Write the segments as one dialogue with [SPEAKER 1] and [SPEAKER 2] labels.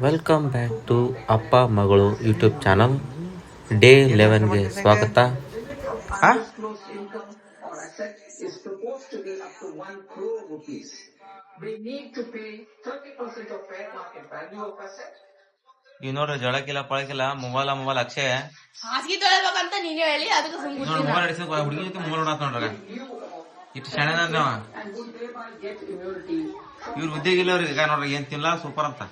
[SPEAKER 1] Welcome back to ಅಪ್ಪ ಮಗಳು YouTube channel. Day 11ಗೆ ಸ್ವಾಗತ.
[SPEAKER 2] ಈಗ ನೋಡ್ರಿ ಜಳಕಿಲ್ಲ ಪಳಕಿಲ್ಲ ಮೊಬೈಲ್ ಅಕ್ಷಯ
[SPEAKER 3] ಹಾಸಿಗೆ ತೊಳಿಬೇಕಂತ ನೀನೇ ಹೇಳಿ ಅದಕ್ಕೆ
[SPEAKER 2] ನೋಡಿ ಮೊಬೈಲ್ ಹಿಡಿಸ ಹುಡುಗಿ ಜೊತೆ ಮೊಬೈಲ್ ನೋಡತ್ ನೋಡ್ರಿ ಇಷ್ಟು ಶಾಣೆದ ನಾವ ಇವ್ರ ಬುದ್ಧಿಗಿಲ್ಲ ಅವ್ರಿಗೆ ಈಗ ನೋಡ್ರಿ ಏನ್ ತಿನ್ಲ ಸೂಪರ್ ಅಂತ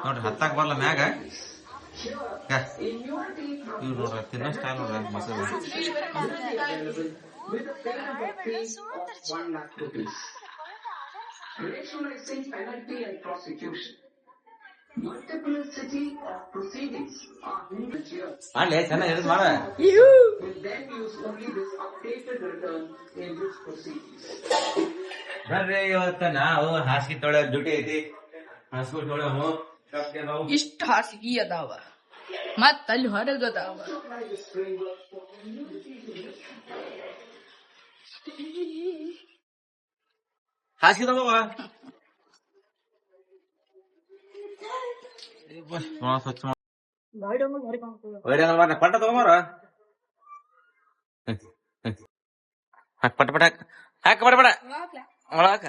[SPEAKER 2] ನೋಡ್ರಿ ಹತ್ತಾಕ್ ಬರ್ಲ ಮ್ಯಾಗ ಇವ್ರು ನೋಡ್ರಿ ತಿನ್ನೋ ಸ್ಟೈಲ್ ನೋಡ್ರಿ ಮಸಾಲೆ
[SPEAKER 4] rationalizing penalty and prosecution. Multiplicity of proceedings are needed here.
[SPEAKER 2] ಮಾಡ್ಲಿ ಚೆನ್ನಾಗಿ ಹೇಳಿದ್ ಮಾಡ
[SPEAKER 4] Will then use only this updated return in this proceedings.
[SPEAKER 2] ಬರ್ರಿ ಇವತ್ತ ನಾವು ಹಾಸಿಗೆ ತೊಳೆ ಡ್ಯೂಟಿ ಐತಿ ಹಾಸಿಗೆ ತೊಳೆವು
[SPEAKER 3] ಇಷ್ಟ ಹಾಸಿಗೆ ಅದಾವ ಮತ್ತ ಅಲ್ಲಿ ಹೊರಗ ಅದಾವ
[SPEAKER 2] ಹಾಸಿಗೆ ತಗೋ ಸ್ವಚ್ಛ ಪಟ್ಟ ತಗೊಂಬಾರ ಪಟ ಪಟ ಹಾಕ ಪಟ ಪಟ ಒಳಕ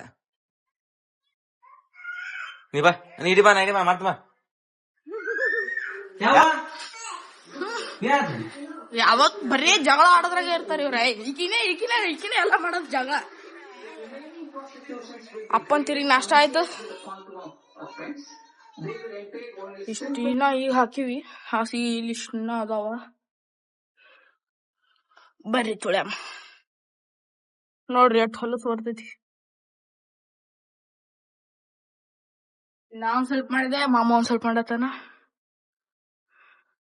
[SPEAKER 2] ನೀ ಬಾ ನೀ ಇಡಿ ಬಾ ನಾ ಇಡಿ ಬಾ ಮಾಡ್ತ ಬಾ
[SPEAKER 3] ಯಾವಾಗ ಬರೀ ಜಗಳ ಆಡೋದ್ರಾಗ ಇರ್ತಾರ ಇವ್ರ ಈಕಿನೇ ಎಲ್ಲ ಮಾಡೋದ್ ಜಗಳ. ಅಪ್ಪನ್ ತಿರುಗಿ ನಾಷ್ಟ ಆಯ್ತು. ಇಷ್ಟಿನ ಈಗ ಹಾಕಿವಿ ಹಾಸಿಗೆ ಇಲ್ಲಿ ಇಷ್ಟ ಅದಾವ. ಬರ್ರಿ ತೊಳ್ಯಾಮ ನೋಡ್ರಿ ಎಷ್ಟ್ ಹೊಲಸ್ ಬರ್ತೈತಿ. ನಾ ಒಂದ್ ಸ್ವಲ್ಪ ಮಾಡಿದೆ, ಮಾಮ ಒಂದ್ ಸ್ವಲ್ಪ ಮಾಡತ್ತಾನ.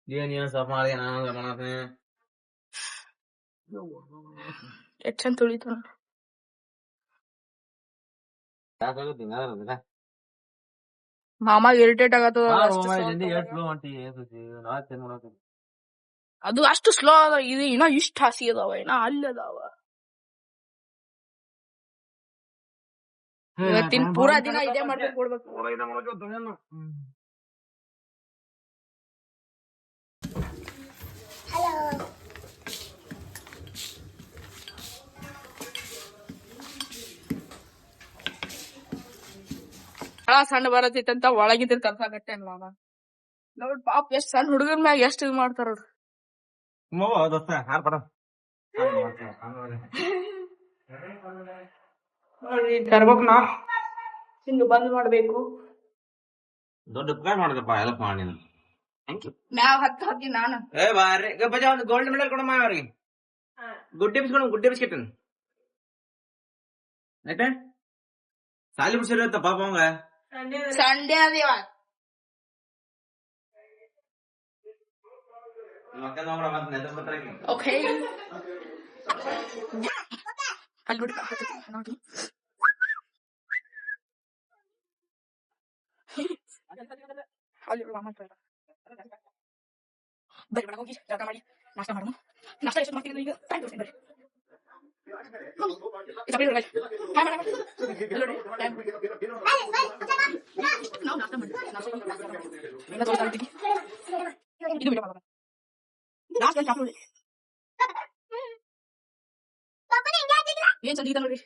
[SPEAKER 2] ಏನ್ ಸ್ವಲ್ಪ ಮಾಡಿ ನಾನು ಮಾಡತೀನಿ
[SPEAKER 3] ಎಷ್ಟ್ ಚಂದ ತೊಳಿತಾನ. ಮಾಮಾಗ ಇರಿಟೇಟ್ ಆಗತ್ತದ. ಅದು ಅಷ್ಟು ಸ್ಲೋ ಅದ. ಇದು ಇನ್ನ ಇಷ್ಟ ಹಾಸಿ ಅದಾವ, ಇನ್ನ ಅಲ್ಲಿ ಅದಾವ. ಇವತ್ತಿನ ಪೂರಾ ದಿನ ಇದೇ ಮಾಡ್ಬೇಕು ಕೊಡ್ಬೇಕು. ಸಣ್ಣ ಬರತೈತಂತ ಒಳಗಿದ್ರ ಕರ್ಸಾಕಟ್ಟೇನ್ ಮಾಮ. ನೋಡ್ ಪಾಪ ಎಷ್ಟ್ ಸಣ್ಣ ಹುಡುಗನ್ ಮ್ಯಾಗ ಎಷ್ಟ್ ಇದು ಮಾಡ್ತಾರ. ನೋಡ್ರಿ ತರ್ಬೇಕ್ ನಾ ಹಿಂಗ ಬಂದ್ ಮಾಡ್ಬೇಕು.
[SPEAKER 2] ದೊಡ್ಡ ಉಪಕಾರ ಮಾಡಿದಪ್ಪ ಹೆಲ್ಪ್ ಮಾಡಿ
[SPEAKER 3] ಮ್ಯಾಗ ಹತ್ತು ಹಾಕಿ ನಾನು
[SPEAKER 2] ಏ ಬಾರಿ ಬಜಾ ಒಂದು ಗೋಲ್ಡ್ ಮೆಡಲ್ ಕೊಡಮ್ಮ ಅವ್ರಿಗೆ. ಗುಡ್ಡೆ ಬಿಸ್ಕೊಡು, ಗುಡ್ಡೆ ಬಿಸ್ಕೆಟ್ ಆಯ್ತಾ ಸಾಲಿ ಬಿಡ್ಸಿರತ್ತ ಪಾಪ ಅವಂಗ.
[SPEAKER 3] ಸಂಡೇ ಅದೇವ ಓಕೆ ಅಲ್ಲಿ ನೋಡಿ ನೋಡಿ ಅಲ್ಲಿ ಮಾಮ ಬರ್ರಿ ಮೇಡಮ್ ಹೋಗಿ ಜಳಕ ಮಾಡಿ ನಾಷ್ಟ ಮಾಡೋಣ. ನಾಷ್ಟ ಎಷ್ಟು ಮಾಡ್ತೀನಿ ಈಗ ಟೈಮ್ ತೋರಿಸ್ತೀನಿ ಬರ್ರಿ. ನಾವು ನಾಷ್ಟ ಮಾಡಿ ಎಲ್ಲ ತೋರಿಸ್ತಾ ಇರ್ತೀವಿ. ಇದು ಬಿಡ ಲಾಸ್ಟ್ ಏನ್ ಚಾಪು ಏನ್ ಸಂಗೀತ ನೋಡ್ರಿ.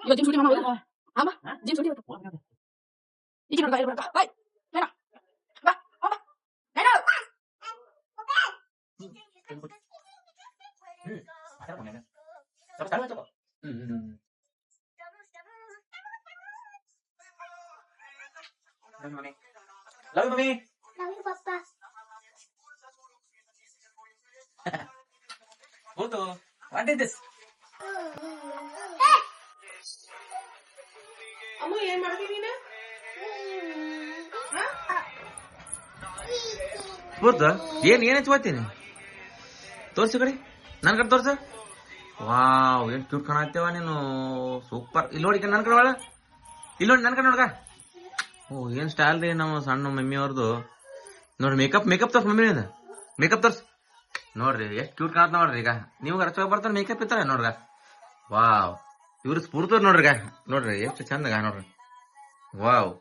[SPEAKER 3] ಇವತ್ತು ಜಿಮ್ ಶೂಟಿ ಮಾಮ ಅಮ್ಮ ಜಿಮ್ ಶೂಟಿ ಈಗ ನೋಡ್ತಾ ಇರ್ಬೇಕ. ಬಾಯ್ ಬೇಡ ಬಾ ಅಮ್ಮ ಬೇಡ
[SPEAKER 2] Love you, mommy.
[SPEAKER 5] Love you, Papa.
[SPEAKER 2] Boto, what is this?
[SPEAKER 3] ಅಮ್ಮ ಏನ್ ಮಾಡ್ತೀನಿ ನೀನು?
[SPEAKER 2] Boto, ಏನ್ ಹಚ್ಕೋತೀನಿ ತೋರ್ಸು ಕಡೆ ನನ್ ಕಡೆ ತೋರ್ಸು. ವಾವ್ ಏನ್ ಕ್ಯೂಟ್ ಕಾಣತ್ತೇವ ನೀನು, ಸೂಪರ್. ಇಲ್ಲಿ ನೋಡಿ ನನ್ ಕಡೆ ಒಳ ಇಲ್ಲಿ ನೋಡಿ ನನ್ ಕಡೆ ನೋಡ್ಕ. ಓ ಏನ್ ಸ್ಟೈಲ್ ರೀ ನಮ್ಮ ಸಣ್ಣ ಮಮ್ಮಿ ಅವ್ರದ್ದು. ನೋಡ್ರಿ ಮೇಕಪ್ ತೋರ್ಸ್ ಮಮ್ಮಿ ಮೇಕಪ್ ತೋರ್ಸ್ ನೋಡ್ರಿ ಎಷ್ಟ್ ಕ್ಯೂಟ್ ಕಾಣತ್ ನೋಡ್ರಿ. ಈಗ ನೀವು ರಚ ಬರ್ತಾರ ಮೇಕಪ್ ಇರ್ತಾರ ನೋಡ್ರ. ವಾವ್ ಇವ್ರು ಸ್ಫೂರ್ತಿ ನೋಡ್ರಿ ನೋಡ್ರಿ ಎಷ್ಟು ಚಂದ ನೋಡ್ರಿ. ವಾವ್.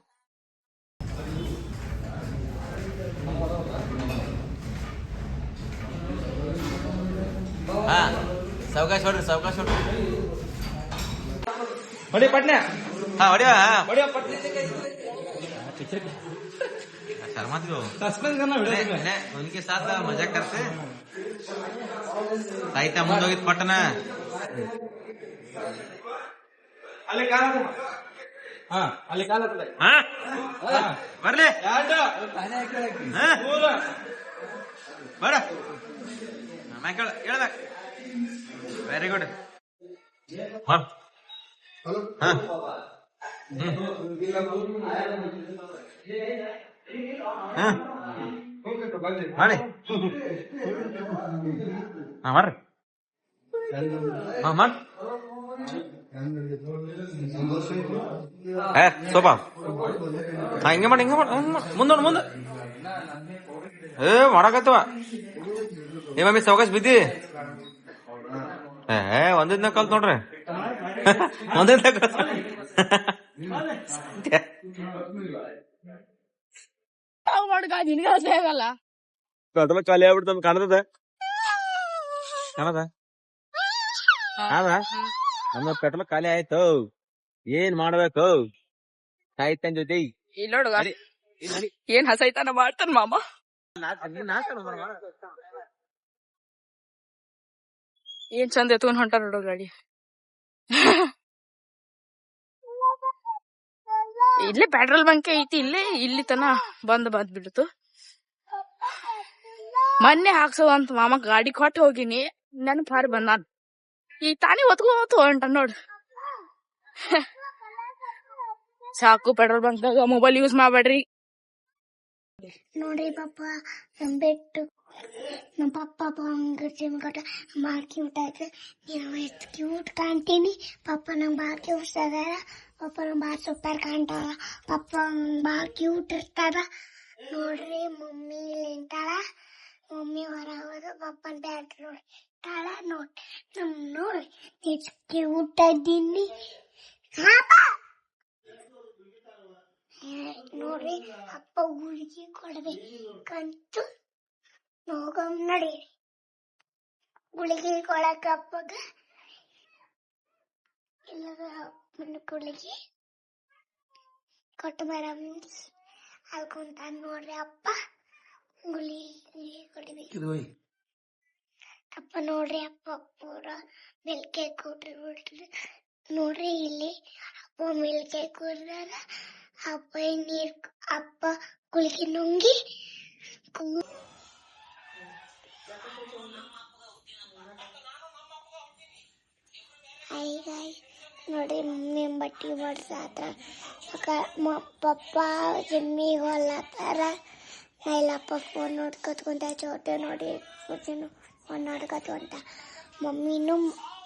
[SPEAKER 2] ಹಾ ಸಾವಕಾಶ ಹೊಡ್ರಿ ಹೊಡಿ ಪಟ್ನೆ. ಹಾ ಹೊಡಿವ शर्मा दो सस्पेंस करना नहीं उनके साथ मजाक करते साहित्य ಮುಂದೆ ಹೋಗಿದ್ ಪಟ್ಟಣ ಅಲ್ಲಿ ಕಾಲ ಹಾ ಅಲ್ಲಿ ಕಾಲ ಹಾ ಬರ್ಲಿ ಬರ ಮೈಕಲ್ ಹೇಳ್ಬೇಕು. Very good. ಹಾ ಮಾಡಿ ಬರ್ರಿ ಸೋಪ ಹಿಂಗೆ ಮಾಡಿ ಮುಂದೆ ಮಾಡಕತ್ತವ ಏ ಮಮ್ಮಿ ಸಾವಕಾಶ ಬಿದ್ದಿ ಒಂದಿನ ಕಲ್ತ್ ನೋಡ್ರಿ ಒಂದಿನ
[SPEAKER 3] ನಿನ್ಗೆ ಆಗಲ್ಲ
[SPEAKER 2] ಪೆಟ್ರೋಲ್ ಖಾಲಿ ಆಗ್ಬಿಡ್ತ ಕಾಣದ ನಮ್ಮ ಪೆಟ್ರೋಲ್ ಖಾಲಿ ಆಯ್ತು. ಏನ್ ಮಾಡ್ಬೇಕು ಸಾಹಿತ್ಯನ್ ಜೊತೆ
[SPEAKER 3] ಇಲ್ಲ ನೋಡುವ ಏನ್ ಹಸೈತಾನ ಮಾಡ್ತಾನ ಮಾಮ. ಏನ್ ಚಂದ ಎತ್ಕೊಂಡ್ ಹೊಂಟಾರ ನೋಡು ಗಾಡಿ. ಇಲ್ಲೇ ಪೆಟ್ರೋಲ್ ಬಂಕ್ ಐತಿ, ಇಲ್ಲಿ ತನ ಬಂದ್ ಬಿಡ್ತು. ಮೊನ್ನೆ ಹಾಕ್ಸೋವಂತ ಮಾಮ ಗಾಡಿ ಕೊಟ್ಟು ಹೋಗಿನಿ, ನನ್ ಪಾರಿ ಬಂದಾನ. ಈ ತಾನೇ ಹೊತ್ಕೋತ ಹೊಂಟ ನೋಡ್. ಸಾಕು ಪೆಟ್ರೋಲ್ ಬಂಕ್ದಾಗ ಮೊಬೈಲ್ ಯೂಸ್ ಮಾಡ್ಬೇಡ್ರಿ.
[SPEAKER 5] ನೋಡಿ ಪಪ್ಪ ಬೆಟ್ಟು ನಮ್ಮ ಪಪ್ಪ ಜಿಮ್ ಕೊಟ್ಟ ಭಾಳ ಕ್ಯೂಟ್ ಆಯ್ತು. ನೀವು ಎಷ್ಟು ಕ್ಯೂಟ್ ಕಾಣ್ತೀನಿ. ಪಪ್ಪ ನಂಗೆ ಭಾಳ ಕ್ಯೂಟ್ ಅದಾರ. ಪಪ್ಪ ನಂಗೆ ಭಾಳ ಸೂಪರ್ ಕಾಣ್ತಾರ. ಪಪ್ಪ ಭಾಳ ಕ್ಯೂಟ್ ಇರ್ತಾರ. ನೋಡ್ರಿ ಮಮ್ಮಿ ನಿಂತಾಳ. ಮಮ್ಮಿ ಹೊರಗೆ ಹೋದ ಪಪ್ಪನ ಬ್ಯಾಗ್ ನೋಡ್ತಾಳ. ನೋಡ್ರಿ ಎಷ್ಟು ಕ್ಯೂಟ್ ಇದ್ದೀನಿ. ನೋಡ್ರಿ ಅಪ್ಪ ಗುಳಿಗೆ ಕೊಡ್ಬೇಕಂತೂ ಹೋಗಮ್ ನಡೀರಿ. ಗುಳಿಗೆ ಕೊಡಕ ಅಪ್ಪಗ ಇಲ್ಲದ ಅಪ್ಪನ ಗುಳಿಗೆ ಕೊಟ್ಟು ಬರಮ್ರಿ. ಅಲ್ಕೊಂತ ನೋಡ್ರಿ ಅಪ್ಪ ಗುಳಿಗೆ ಕೊಡ್ಬೇಕು. ಅಪ್ಪ ನೋಡ್ರಿ ಅಪ್ಪ ಪೂರ ಮಿಲ್ಕೆ ಕೊಟ್ರಿ ನೋಡ್ರಿ. ಇಲ್ಲಿ ಅಪ್ಪ ಮಿಲ್ಕೆ ಕೊಡ್ದಾರ. ಅಪ್ಪ ನೀರ್ ಅಪ್ಪ ಗುಳಿಗೆ ನುಂಗಿ ನೋಡಿ ಮಮ್ಮಿ ಬಟ್ಟಿ ಮಾಡ್ಸಾತ್ರ. ಪಪ್ಪ ಜಿಮ್ಮಿಗೆ ಹೊಲತ್ತಾರ. ಇಲ್ಲಪ್ಪ ಫೋನ್ ನೋಡ್ಕೊತ್ಕೊಂತ ಚೋಟೆ ನೋಡಿ ಫೋನ್ ನೋಡ್ಕೊತ್ಕೊಂತ. ಮಮ್ಮಿನೂ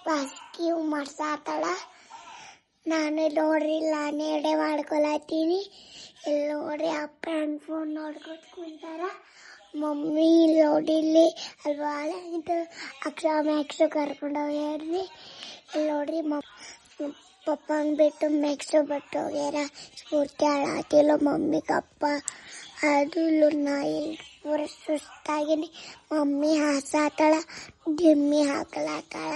[SPEAKER 5] ಬಾಸ್ಕಿ ಮಾಡ್ಸಾತಾಳ. ನಾನು ನೋಡ್ರಿ ನಾನೇ ಎಡೆ ಮಾಡ್ಕೊಳತ್ತೀನಿ. ಇಲ್ಲಿ ನೋಡ್ರಿ ಅಪ್ಪ ನನ್ನ ಫೋನ್ ನೋಡ್ಕೊತ ಕುಂತಾರ. ಮಮ್ಮಿ ನೋಡಿಲ್ಲಿ ಅಲ್ಲಿ ಭಾಳ ಇದು ಮ್ಯಾಕ್ಸು ಕರ್ಕೊಂಡು ಹೋಗ್ಯಾರ್ರಿ. ಇಲ್ಲಿ ನೋಡ್ರಿ ಪಪ್ಪನ ಬಿಟ್ಟು ಮ್ಯಾಕ್ಸು ಬಿಟ್ಟು ಹೋಗ್ಯಾರ. ಸ್ಫೂರ್ತಿ ಹಾಳಾತಿಲ್ಲ ಮಮ್ಮಿಗಪ್ಪ ಅದು ನಾ ಇಲ್ಲಿ ಪೂರ ಸುಸ್ತಾಗಿನಿ. Mummy ಹಾಸಾತಾಳ, Jimmy ಹಾಕಲಾತಾಳ.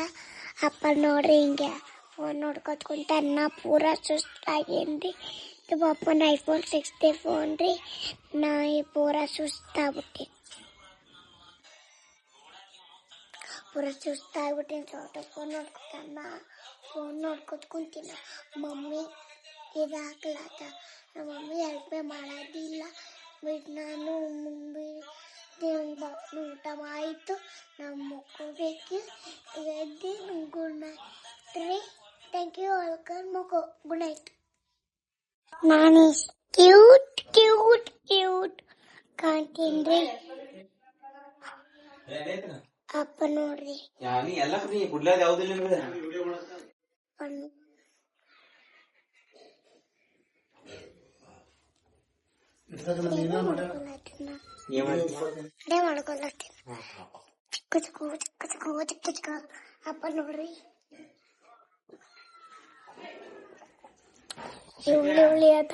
[SPEAKER 5] ಅಪ್ಪ ನೋಡ್ರಿ ಹಿಂಗೆ ಫೋನ್ ನೋಡ್ಕೊತ ಕುಂತ. ನಾ ಪೂರ ಸುಸ್ತಾಗೇನ್ರಿ. ಇದು ಪಪ್ಪನ iPhone 6 ಫೋನ್ ರೀ. ನಾ ಪೂರ ಸುಸ್ತಾಗ್ಬಿಟ್ಟೆ. ಚೋಟ ಫೋನ್ ನೋಡ್ಕೊತ ಕುಂತೀನಿ. ಮಮ್ಮಿ ಇದು ಹಾಕ್ಲಾತ. ನಮ್ಮ ಮಮ್ಮಿ ಹೆಲ್ಪೇ ಮಾಡೋದಿಲ್ಲ. ಬಿಟ್ಟು ನಾನು ಊಟ ಆಯಿತು. ನಾವು ಮುಕ್ಕೋಬೇಕು. ಎದ್ದು ಗುಡ್ ನೈಟ್ ರೀ. Thank you. Welcome. Good night. ನಾನು ಕ್ಯೂಟ್ ಕಾಣ್ತೀನಿ. ಅಪ್ಪ ನೋಡ್ರಿ ಮಾಡ್ಕೊಳತ್ತೀನಿ. ಚಿಕ್ಕ ಅಪ್ಪ ನೋಡ್ರಿ ಹುಳಿ ಹುಳಿ ಆತ